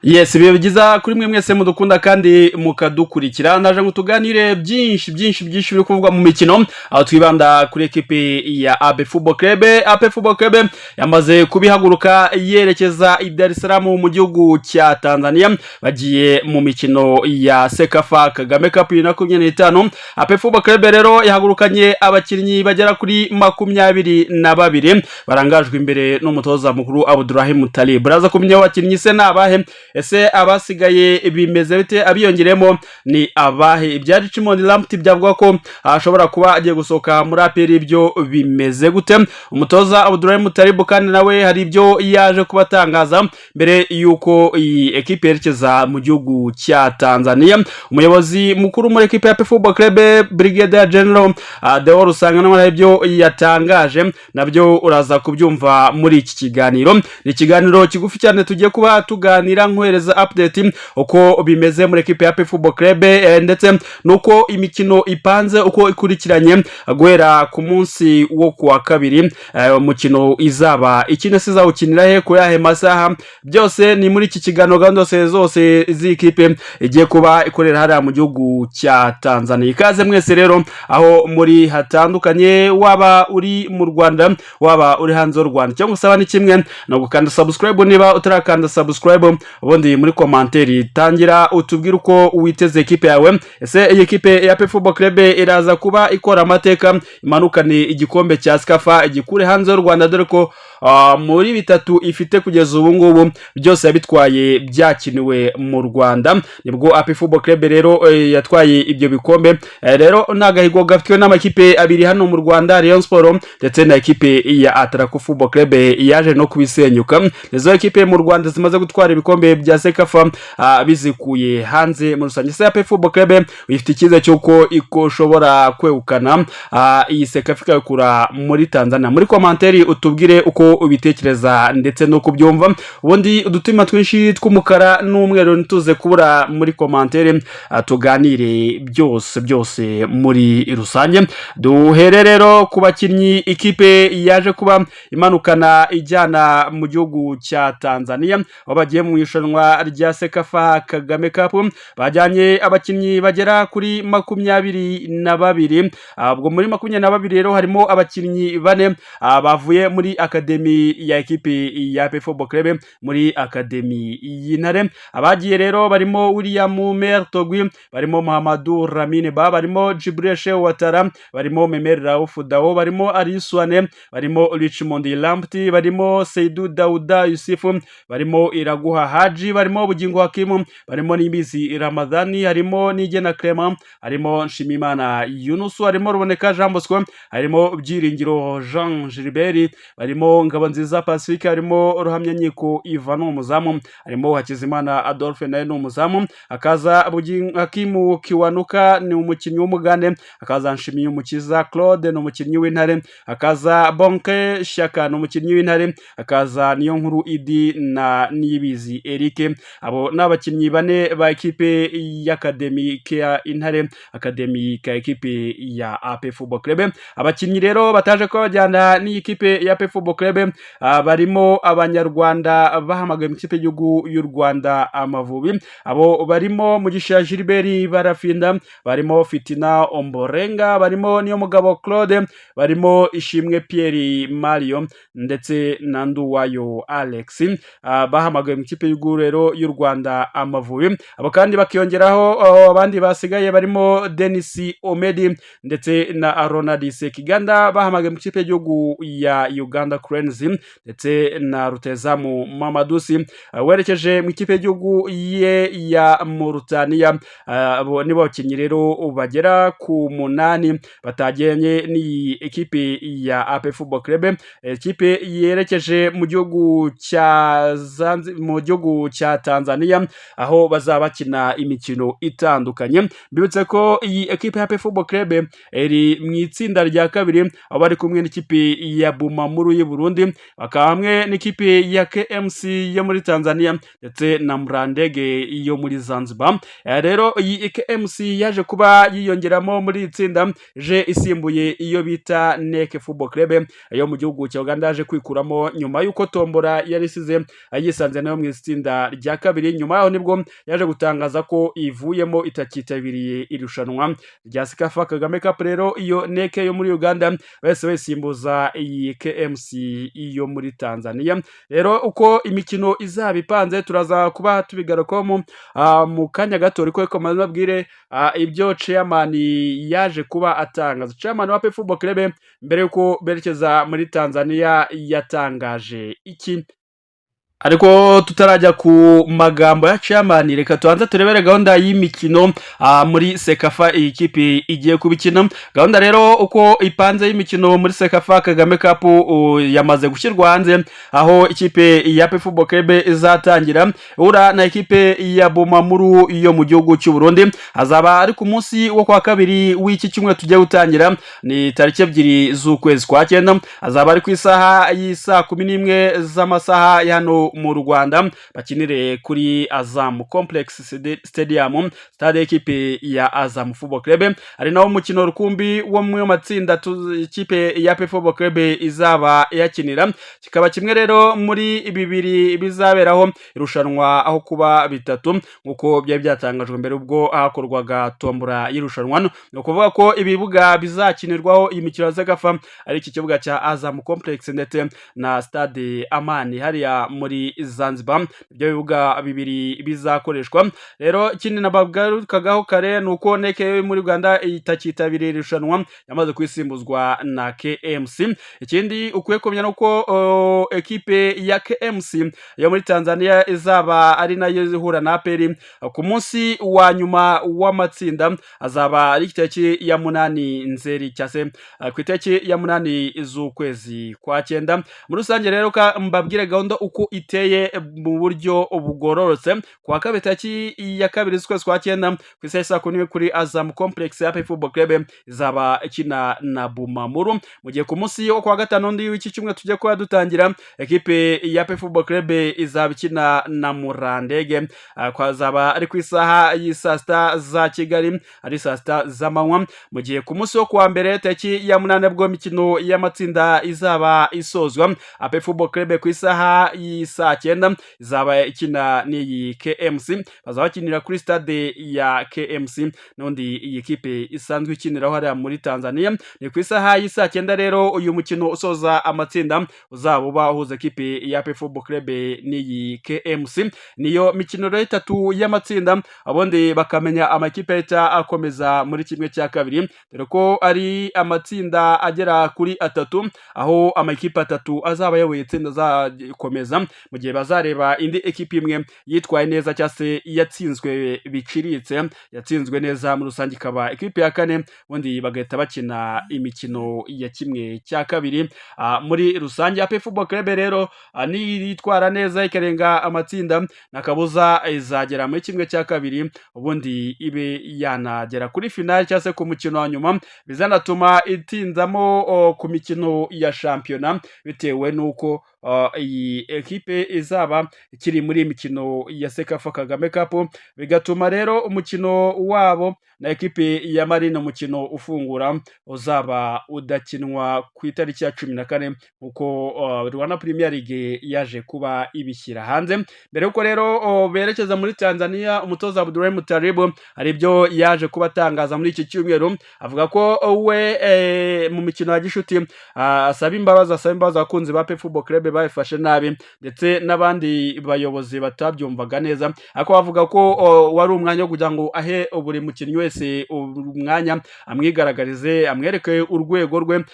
Yes, bibe byiza kuri mwe mwese mudukunda kandi mukadukurikira. Naje ngo tuganire byinshi biri kuvugwa mu mikino, aho twibanda kuri equipe ya Aprfc yamaze kubihaguruka yerekeza i Dar es Salaam mu gihugu cya Tanzania, bagiye mu mikino ya Sekafa Kagame Cup 2025. Aprfc rero yahagurukanye abakinnyi bagera kuri 22 barangajwe imbere n'umutoza mukuru Abdurrahim Talib. Baraza kumenya abakinnyi se nabahe, ese abasigaye bimeze bite, abiyongeremo ni abahe. Ibyari Chimoni Lampti byavuga ko ashobora kuba agiye gusoka muri APR, ibyo bimeze gute? Umutoza Abdurrahim Talib kandi nawe hari ibyo yaje kubatangaza mbere yuko iyi equipe yerekeza mu gihugu cya Tanzania. Umuyobozi mukuru muri equipe ya Aprfc Brigadier General Deo Rusangano hari ibyo yatangaje, nabyo uraza kubyumva muri iki kiganiro. Ni ikiganiro kigufi cyane tugiye kuba tuganira nkohereza update uko bimeze muri equipe ya Aprfc ndetse nuko imikino ipanze uko ikurikiranye guhera ku munsi wo kuwa kabiri. Umukino izaba ikine sizawukinira he ku yahe masaha, byose ni muri iki kiganiro. Gahunda zose z'ikipe igiye kuba ikorera hariya mu gihugu cya Tanzania. Ikaze mwese rero aho muri hatandukanye, waba uri mu Rwanda waba uri hanze y'u Rwanda, cyangwa usaba ni kimwe no gukanda subscribe niba utarakanda subscribe, ubundi muri commentaire tangira utubwire uko witeze equipe yawe. Ese iyi equipe ya Aprfc iraza kuba ikora amateka imanukane igikombe cya Sekafa igikure hanze y'u Rwanda, dore ko muri bitatu ifite kugeza ubu ngubu byose yabitwaye byakiniwe mu Rwanda. Nibwo Aprfc rero yatwaye ibyo bikombe. Rero nagahigo gafitwe n'amakipe abiri hano mu Rwanda, Rayon Sport ndetse na equipe ya Atraco Football Club yaje no kubisenyuka. Izo equipe mu Rwanda zimaze gutwara ibikombe bya Sekafa bizikuye hanze. Mu rusange se Aprfc ifite ikiza cyuko ikoshobora kwegukana iyi Sekafa ikakura muri Tanzania. Muri commentaire utubwire uko ubitekereza ndetse no kubyumva, ubundi udutima twinshi tw'umukara n'umweru nituze kubura muri commentaire tuganire byose muri rusange. Duhere rero ku bakinnyi ikipe yaje kuba imanukana ijyana mu gihugu cya Tanzania, aho bagiye mu ishanwa rya Sekafa Kagame Cup. Bajyanye abakinnyi bagera kuri 22. Ubwo muri 22 rero harimo abakinnyi 4 bavuye muri akademi ya ekipe ya Aprfc muri akademi y'Intare. Abagiye rero barimo William Mertogwi, barimo Muhammadu Ramine Ba, barimo Jibril Shehu Watara, barimo Memer Rauf Dao, barimo Ariswane, barimo Richmond Lampti, barimo Seidu Dauda Yusufu, barimo Iraguha Haji, barimo Bugingo Hakimu, barimo Nimbizi Ramadhani, harimo Nigena Clement, harimo Nshimimana Yunusu, harimo Ruboneka Jean Bosco, harimo Byiringiro Jean Gilbert, barimo Ngabanziza Pacifique, harimo Ruhamyanyiko Ivan umuzamu, harimo Hakizimana Adolphe naye n'umuzamu, akaza Bugingo Hakimu Kiwanuka ni umukinnyi w'umugande, akaza Nshimiye Umukiza Claude ni umukinnyi w'Intare, akaza Bonke Shaka ni umukinnyi w'Intare, akaza Niyo Nkuru Idi na Niyibizi Eric. Abo n'abakinnyi 4 ba equipe y'akademi ya Intare, akademi ka equipe ya Aprfc. Abakinnyi rero bataje ko bajyana ni equipe ya Aprfc barimo abanyarwanda bahamagaye mu ikipe y'igihugu y'u Rwanda Amavubi. Abo barimo Mugisha Gilbert Barafinda, barimo Fitina Omborenga, barimo Niyo Mugabo Claude, barimo Ishimwe Pierre Mario ndetse na Nduwayo Alex. Bahamagaye mu ikipe y'igihugu rero y'u Rwanda Amavubi. Abo kandi bakiyongeraho abandi basigaye barimo Denis Omedi ndetse na Ronald Sekiganda, bahamagaye mu ikipe y'igihugu ya Uganda Cranes ndetse na Rutezamu Mamadusi werekeje mu ikipe y'igihugu ya Mauritania. Nibo bakinnyi rero bagera ku 8 batagenye ni ekipe ya Aprfc. Ekipe yerekeje mu gihugu cya Tanzania, aho bazabakina imikino itandukanye. Bibutse ko iyi ekipe ya Aprfc iri mu itsinda rya kabiri, aho bari kumwe n'ikipe ya Bumamuru y'u Burundi Burundi, bakaba hamwe n'ikipe ya KMC yo muri Tanzania ndetse na Murandege yo muri Zanzibar. Rero iyi KMC yaje kuba yiyongeramo muri itsinda je isimbuye iyo bita Neke Football Club yo mu gihugu cya Uganda, yaje kwikuramo nyuma y'uko tombora yari isize yisanze nayo mu itsinda rya kabiri. Nyuma yaho nibwo yaje gutangaza ko ivuyemo itakitabiriye irushanwa rya Sekafa Kagame Cup. Rero iyo Neke yo muri Uganda wese wesimbuza iyi KMC yo muri Tanzania. Rero uko imikino izaba ipanze turaza kuba tubigarukaho mu kanya gato, ariko komeza babwire ibyo chairman yaje kuba atangaza. Chairman wa Football Club mbere yuko berekeza muri Tanzania yatangaje iki? Ariko tutarajya ku magambo ya chairman, reka tubanze turebere gahunda y'imikino muri Sekafa iyi kipe igiye kubikina. Gahunda rero uko ipanze y'imikino muri Sekafa Kagame Cup yamaze gushyirwa hanze, aho ikipe ya Football Club izatangira ura na ikipe ya Amakuru yo mu gihugu cy'u Burundi. Azaba ari ku munsi wo kwa kabiri w'iki cyumweru tugiye gutangira, ni tariki 2 z'ukwezi kwa 9. Azaba ari ku isaha y'isa 11 z'amasaha hano mu Rwanda, bakinire kuri Azam Complex Stadium, stade ekipe ya Azam Football Club. Ari nawo mukino rukumbi wo mu matsinda ikipe ya Football Club izaba yakinira, kikaba kimwe rero muri bibiri bizaberaho irushanwa aho kuba bitatu nkuko byari byatangajwe mbere ubwo hakorwaga tombora y'irushanwa. No kuvuga ko ibibuga bizakinirwaho iyi mikino z'agafa ari iki kibuga cya Azam Complex ndetse na stade Amani hariya muri Zanzibar. Ibyo bibuga bibiri bizakoreshwa. Rero ikindi nababgarukagaho kare nuko Neke muri Uganda itakitabiriye irushanwa, yamaze kwisimbuzwa na KMC. Ikindi ukwiye kumenya nuko ekipe ya KMC yo muri Tanzania izaba ari nayo zihura na Aperi ku munsi wa nyuma w'amatsinda, azaba ari itariki ya 8 Nzeri cyase ku itariki ya 8 z'ukwezi kwa 9. Muri rusange rero mbabwire gahunda uko iteye mu buryo bugororotse. Kwa kabiri tariki ya 2 z'ukwezi kwa 9 ku isaha 9 kuri Azam Complex ya Football Club izaba ikina na Bumamuru. Mu gihe ku munsi wo kwa gatanu ndi w'iki cyumwe tujye kuba dutangira, ekipe ya Football Club izaba ikina na Murandege, kwa zaba ari ku isaha y'isa 6 za Kigali, ari saa 6 z'amanywa. Mu gihe ku munsi wo kwa mbere tariki ya 8 bwo imikino y'amatsinda izaba isozwa, Football Club ku isaha y'isa 9 izaba ikina n'iyi KMC, bazaba bakinira kuri stade ya KMC n'undi iyi kipe isanzwe ikiniraho hariya muri Tanzania. Ni ku isaha y'isa 9 rero uyu mukino usoza amatsinda uzaba uba uhuza kipe ya Football Club n'iyi KMC. Niyo mikino rero itatu y'amatsinda, abundi bakamenya amakipe ahita akomeza muri kimwe cya kabiri, dore ko ari amatsinda agera kuri 3, aho amakipe 3 azaba yayoboye itsinda zakomeza, mu gihe bazareba indi ekipe imwe yitwaye neza cyase yatsinzwe biciritse, yatsinzwe neza muri rusange ikaba ekipe ya 4, ubundi bagahita bakina imikino ya kimwe cya kabiri. Muri rusange ya Football Club rero nitwara neza ikarenga amatsinda nakabuza izagera muri kimwe cya kabiri, ubundi ibe yanagera kuri finale cyase ku mukino wa nyuma, bizanatuma itinzamo ku mikino ya shampiyona, bitewe nuko iyi ekipe izaba ikiri muri imikino ya Sekafa Kagame Cup, bigatuma rero umukino wabo na ekipe ya Marine umukino ufungura uzaba udakinwa ku itariki ya 14 uko Rwanda Premier League yaje kuba ibishyira hanze. Mbere yuko rero berekeza muri Tanzania, umutoza Abdullah Mutaribu hari ibyo yaje kuba atangaza muri iki cyumweru, avuga ko we mu mikino ya gishuti asaba imbabazi abakunzi ba Football Club bayifashe nabi ndetse n'abandi bayobozi batabyumvaga neza, ariko bavuga ko wari umwanya wo kugira ngo ahe buri mukinnyi wese umwanya amwigaragarize, amwereke urwego rwe,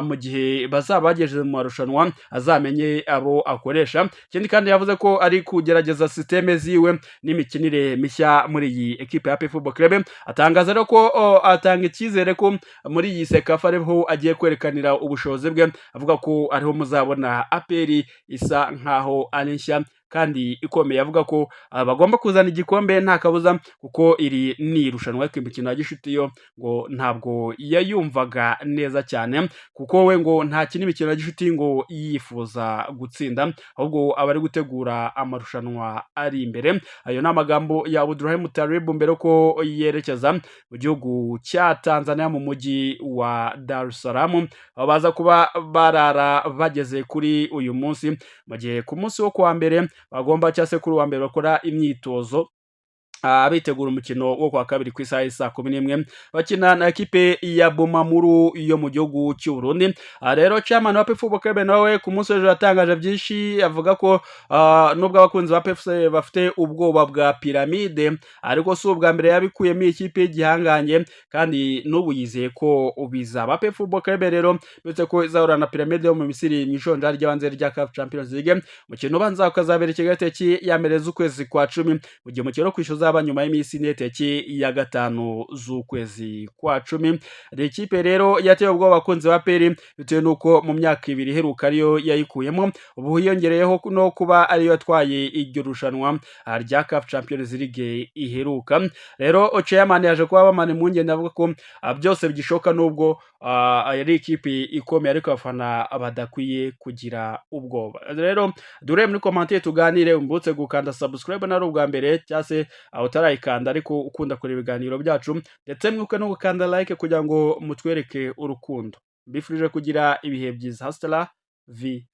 mu gihe bazaba bagejeje mu marushanwa azamenye abo akoresha. Ikindi kandi yavuze ko ari kugerageza systeme ziwe n'imikinire mishya muri iyi ekipe ya Football Club. Atangaza rero ko atanga icyizere ko muri iyi Sekafa ariho agiye kwerekanira ubushobozi bwe, avuga ko ariho muzabona Aperi isa nkaho ari nshya kandi ikomeye avuga ko bagomba kuzana igikombe nta kabuza kuko iri ni irushanwa ariko imikino ya gishuti yo ngo ntabwo yayumvaga neza cyane kuko we ngo nta kindi imikino ya gishuti ngo yifuza gutsinda ahubwo aba ari gutegura amarushanwa ari imbere. Ayo ni amagambo ya Abdulrahim Talib mbere ko yerekeza mu gihugu cya Tanzania mu mujyi wa Dar es Salaam aho baza kuba barara bageze kuri uyu munsi mu gihe ku munsi wo kuwa mbere bagomba cyangwa se kuri uwa mbere bakora imyitozo bitegura umukino wo kwa kabiri ku isaha y'isa 11 bakina na ekipe ya Bumamuru yo mu gihugu cy'u Burundi. Rero chairman wa Aprfc nawe ku munsi w'ejo yatangaje byinshi avuga ko nubwo abakunzi ba Aprfc bafite ubwoba bwa piramide ariko si ubwa mbere yabikuyemo ikipe y'igihanganye kandi n'ubu yizeye ko bizaba. Aprfc rero bitse ko izahura na piramide yo mu Misiri mu ijonja ry'abanze rya CAF Champions League mukino ubanza ukazabera Kigali ya mbere z'ukwezi kwa 10 mu gihe umukino kwishyuza nyuma y'iminsi neteki ya 5 z'ukwezi kwa 10. Ikipe rero yateye ubwo abakunzi ba peri bitewe nuko mu myaka 2 iheruka ariyo yayikuyemo ubu hiyongereyeho no kuba ariyo yatwaye iryo rushanwa rya CAF Champions League iheruka. Rero chairman yaje kuba bamane mungende avuga ko byose bigishoka nubwo ari ikipe ikomeye ariko abafana badakwiye kugira ubwoba. Rero dure muri commentaire tuganire umbutse gukanda subscribe na ubwa mbere cyase utarayikanda ariko ukunda kuri ibiganiro byacu ndetse mwibuke no gukanda like kugira ngo mutwereke urukundo. Mbifurije kugira ibihe byiza. Hasta la vi